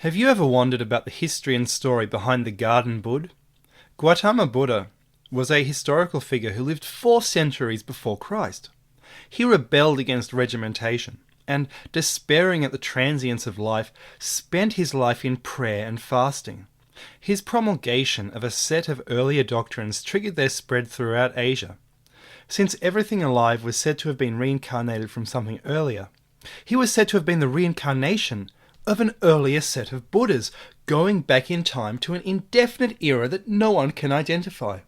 Have you ever wondered about the history and story behind the Garden Budh? Guatama Buddha was a historical figure who lived 4 centuries before Christ. He rebelled against regimentation and, despairing at the transience of life, spent his life in prayer and fasting. His promulgation of a set of earlier doctrines triggered their spread throughout Asia. Since everything alive was said to have been reincarnated from something earlier, he was said to have been the reincarnation of an earlier set of Buddhas, going back in time to an indefinite era that no one can identify.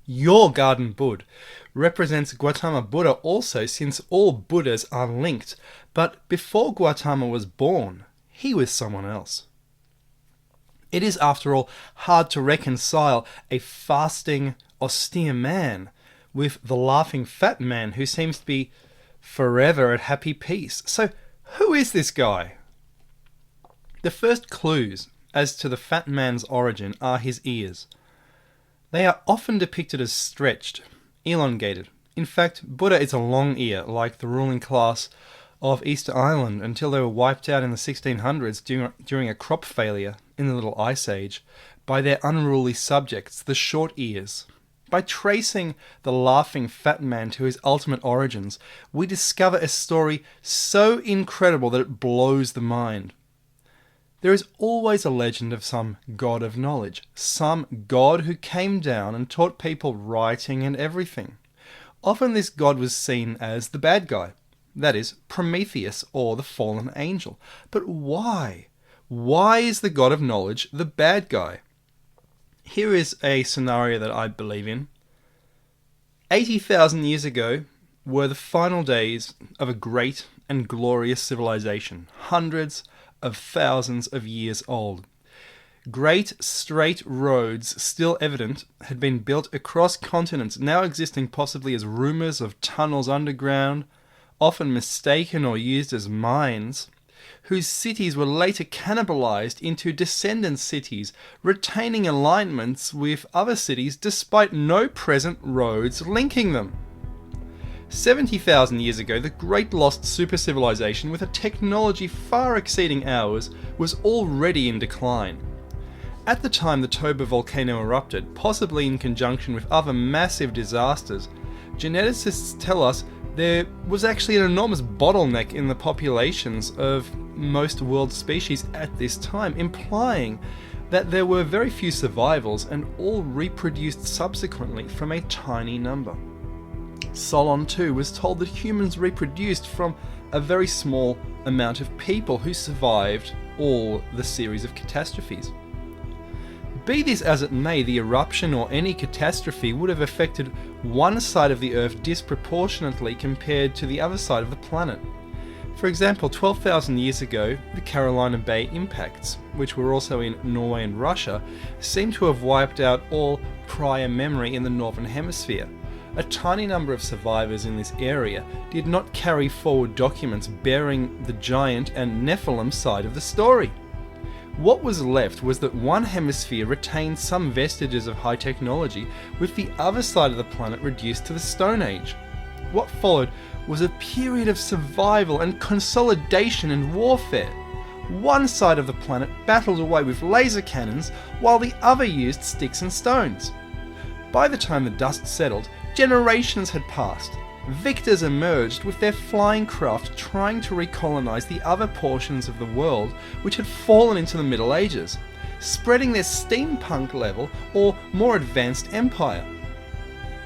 Your Garden Budh represents Guatama Buddha also, since all Buddhas are linked, but before Guatama was born, he was someone else. It is, after all, hard to reconcile a fasting, austere man with the laughing fat man who seems to be forever at happy peace. So, who is this guy? The first clues as to the fat man's origin are his ears. They are often depicted as stretched, elongated. In fact, Buddha is a long ear, like the ruling class of Easter Island, until they were wiped out in the 1600s during a crop failure in the Little Ice Age by their unruly subjects, the short ears. By tracing the laughing fat man to his ultimate origins, we discover a story so incredible that it blows the mind. There is always a legend of some god of knowledge, some god who came down and taught people writing and everything. Often this god was seen as the bad guy, that is, Prometheus or the fallen angel. But why? Why is the god of knowledge the bad guy? Here is a scenario that I believe in. 80,000 years ago were the final days of a great and glorious civilization, hundreds of thousands of years old. Great straight roads, still evident, had been built across continents, now existing possibly as rumours of tunnels underground, often mistaken or used as mines, whose cities were later cannibalized into descendant cities, retaining alignments with other cities despite no present roads linking them. 70,000 years ago, the great lost super-civilization with a technology far exceeding ours was already in decline. At the time the Toba volcano erupted, possibly in conjunction with other massive disasters, geneticists tell us there was actually an enormous bottleneck in the populations of most world species at this time, implying that there were very few survivals and all reproduced subsequently from a tiny number. Solon too was told that humans reproduced from a very small amount of people who survived all the series of catastrophes. Be this as it may, the eruption or any catastrophe would have affected one side of the Earth disproportionately compared to the other side of the planet. For example, 12,000 years ago, the Carolina Bay impacts, which were also in Norway and Russia, seem to have wiped out all prior memory in the Northern Hemisphere. A tiny number of survivors in this area did not carry forward documents bearing the giant and Nephilim side of the story. What was left was that one hemisphere retained some vestiges of high technology, with the other side of the planet reduced to the Stone Age. What followed was a period of survival and consolidation and warfare. One side of the planet battled away with laser cannons, while the other used sticks and stones. By the time the dust settled, generations had passed. Victors emerged with their flying craft trying to recolonize the other portions of the world which had fallen into the Middle Ages, spreading their steampunk level or more advanced empire.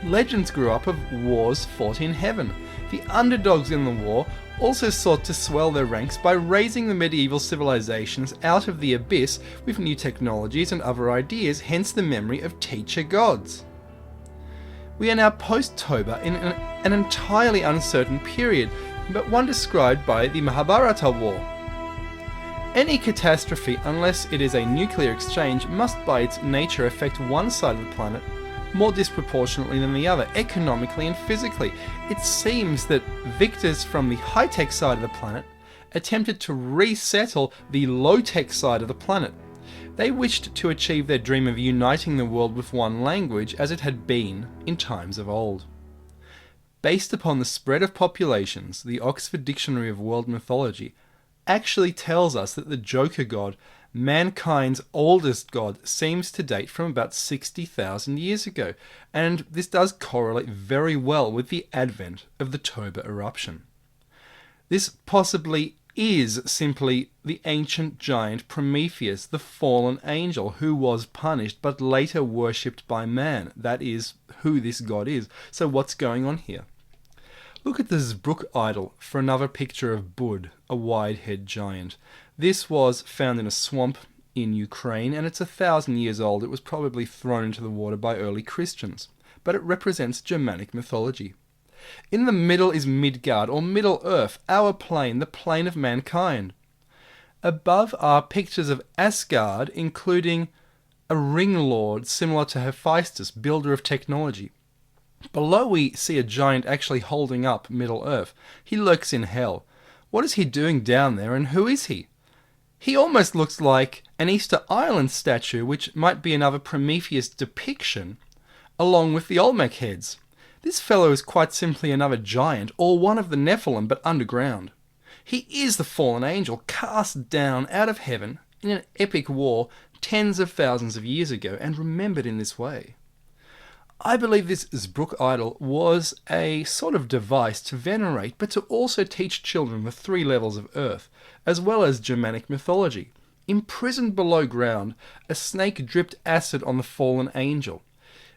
Legends grew up of wars fought in heaven. The underdogs in the war also sought to swell their ranks by raising the medieval civilizations out of the abyss with new technologies and other ideas, hence the memory of teacher gods. We are now post-Toba in an entirely uncertain period, but one described by the Mahabharata war. Any catastrophe, unless it is a nuclear exchange, must by its nature affect one side of the planet more disproportionately than the other, economically and physically. It seems that victors from the high-tech side of the planet attempted to resettle the low-tech side of the planet. They wished to achieve their dream of uniting the world with one language as it had been in times of old. Based upon the spread of populations, the Oxford Dictionary of World Mythology actually tells us that the Joker god, mankind's oldest god, seems to date from about 60,000 years ago, and this does correlate very well with the advent of the Toba eruption. This possibly is simply the ancient giant Prometheus, the fallen angel who was punished but later worshipped by man. That is who this god is. So what's going on here? Look at the Zbruk idol for another picture of Budh, a wide-head giant. This was found in a swamp in Ukraine, and it's 1,000 years old. It was probably thrown into the water by early Christians, but it represents Germanic mythology. In the middle is Midgard, or Middle Earth, our plane, the plane of mankind. Above are pictures of Asgard, including a ring lord similar to Hephaestus, builder of technology. Below we see a giant actually holding up Middle Earth. He lurks in hell. What is he doing down there, and who is he? He almost looks like an Easter Island statue, which might be another Prometheus depiction, along with the Olmec heads. This fellow is quite simply another giant, or one of the Nephilim, but underground. He is the fallen angel, cast down out of heaven in an epic war tens of thousands of years ago, and remembered in this way. I believe this Zbruk idol was a sort of device to venerate, but to also teach children the 3 levels of earth, as well as Germanic mythology. Imprisoned below ground, a snake dripped acid on the fallen angel.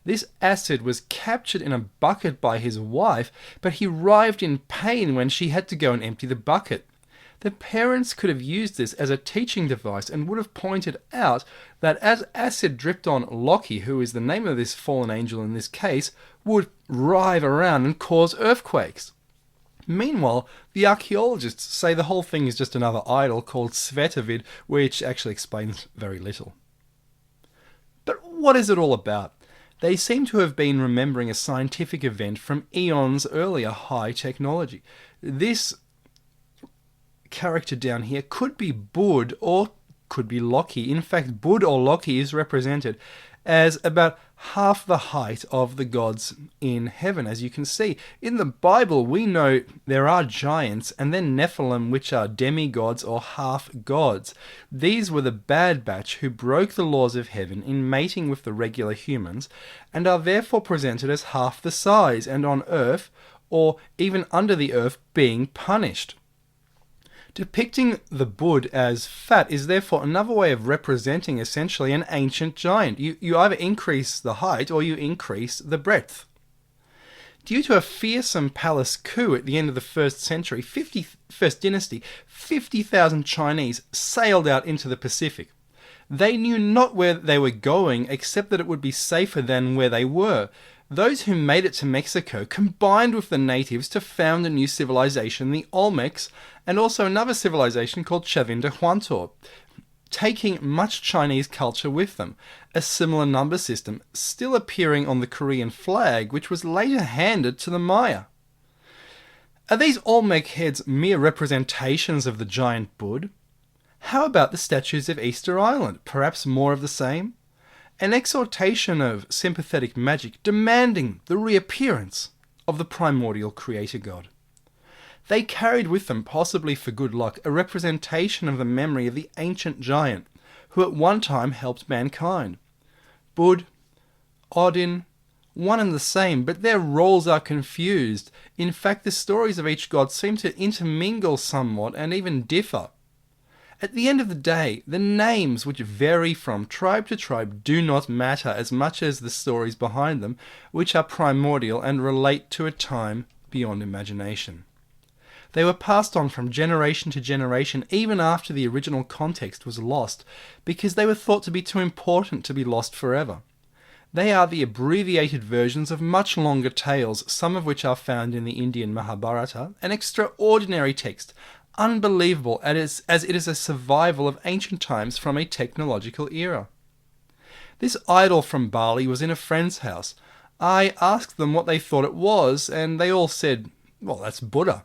This acid was captured in a bucket by his wife, but he writhed in pain when she had to go and empty the bucket. The parents could have used this as a teaching device and would have pointed out that as acid dripped on Loki, who is the name of this fallen angel in this case, would writhe around and cause earthquakes. Meanwhile, the archaeologists say the whole thing is just another idol called Svetavid, which actually explains very little. But what is it all about? They seem to have been remembering a scientific event from eons earlier, high technology. This character down here could be Budh or could be Loki. In fact, Budh or Loki is represented as about half the height of the gods in heaven. As you can see, in the Bible we know there are giants and then Nephilim, which are demigods or half-gods. These were the bad batch who broke the laws of heaven in mating with the regular humans and are therefore presented as half the size and on earth or even under the earth being punished. Depicting the Budh as fat is therefore another way of representing essentially an ancient giant. You either increase the height or you increase the breadth. Due to a fearsome palace coup at the end of the 1st century, 51st dynasty, 50,000 Chinese sailed out into the Pacific. They knew not where they were going except that it would be safer than where they were. Those who made it to Mexico combined with the natives to found a new civilization, the Olmecs, and also another civilization called Chavindahuantor, taking much Chinese culture with them, a similar number system still appearing on the Korean flag, which was later handed to the Maya. Are these Olmec heads mere representations of the giant Budh? How about the statues of Easter Island? Perhaps more of the same? An exhortation of sympathetic magic demanding the reappearance of the primordial creator god. They carried with them, possibly for good luck, a representation of the memory of the ancient giant who at one time helped mankind. Budh, Odin, one and the same, but their roles are confused. In fact, the stories of each god seem to intermingle somewhat and even differ. At the end of the day, the names, which vary from tribe to tribe, do not matter as much as the stories behind them, which are primordial and relate to a time beyond imagination. They were passed on from generation to generation even after the original context was lost, because they were thought to be too important to be lost forever. They are the abbreviated versions of much longer tales, some of which are found in the Indian Mahabharata, an extraordinary text, unbelievable as it is a survival of ancient times from a technological era. This idol from Bali was in a friend's house. I asked them what they thought it was, and they all said, well, that's Buddha.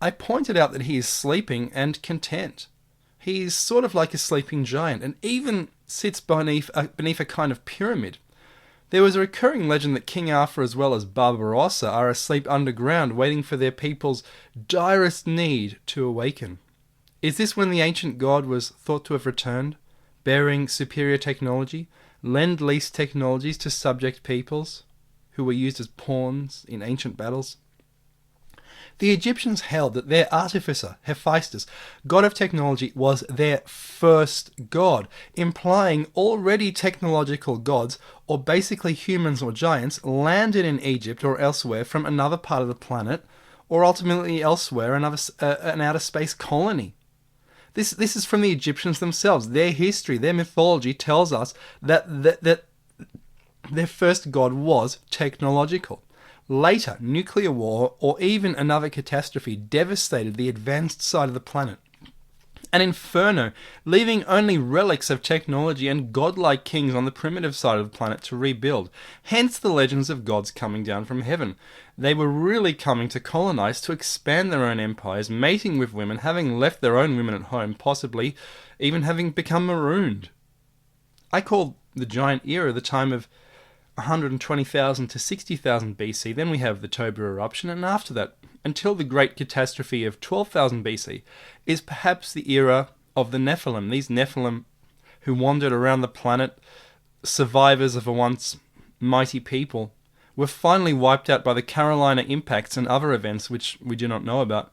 I pointed out that he is sleeping and content. He's sort of like a sleeping giant, and even sits beneath a kind of pyramid. There was a recurring legend that King Arthur as well as Barbarossa are asleep underground, waiting for their people's direst need to awaken. Is this when the ancient god was thought to have returned, bearing superior technology, lend-lease technologies to subject peoples who were used as pawns in ancient battles? The Egyptians held that their artificer, Hephaestus, god of technology, was their first god, implying already technological gods, or basically humans or giants, landed in Egypt or elsewhere from another part of the planet, or ultimately elsewhere, an outer space colony. This is from the Egyptians themselves. Their history, their mythology tells us that their first god was technological. Later, nuclear war or even another catastrophe devastated the advanced side of the planet. An inferno, leaving only relics of technology and godlike kings on the primitive side of the planet to rebuild. Hence the legends of gods coming down from heaven. They were really coming to colonize, to expand their own empires, mating with women, having left their own women at home, possibly even having become marooned. I call the giant era the time of 120,000 to 60,000 BC. Then we have the Toba eruption, and after that, until the great catastrophe of 12,000 BC, is perhaps the era of the Nephilim. These Nephilim who wandered around the planet, survivors of a once mighty people, were finally wiped out by the Carolina impacts and other events which we do not know about.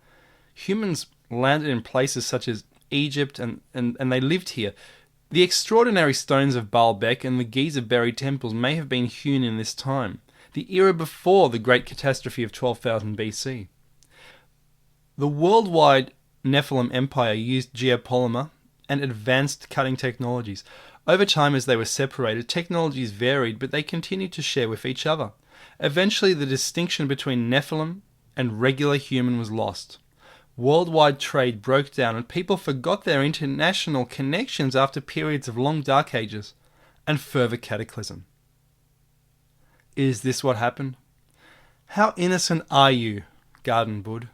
Humans landed in places such as Egypt and they lived here. The extraordinary stones of Baalbek and the Giza buried temples may have been hewn in this time, the era before the great catastrophe of 12,000 BC. The worldwide Nephilim Empire used geopolymer and advanced cutting technologies. Over time, as they were separated, technologies varied, but they continued to share with each other. Eventually, the distinction between Nephilim and regular human was lost. Worldwide trade broke down and people forgot their international connections after periods of long dark ages and further cataclysm. Is this what happened? How innocent are you, Garden Budh?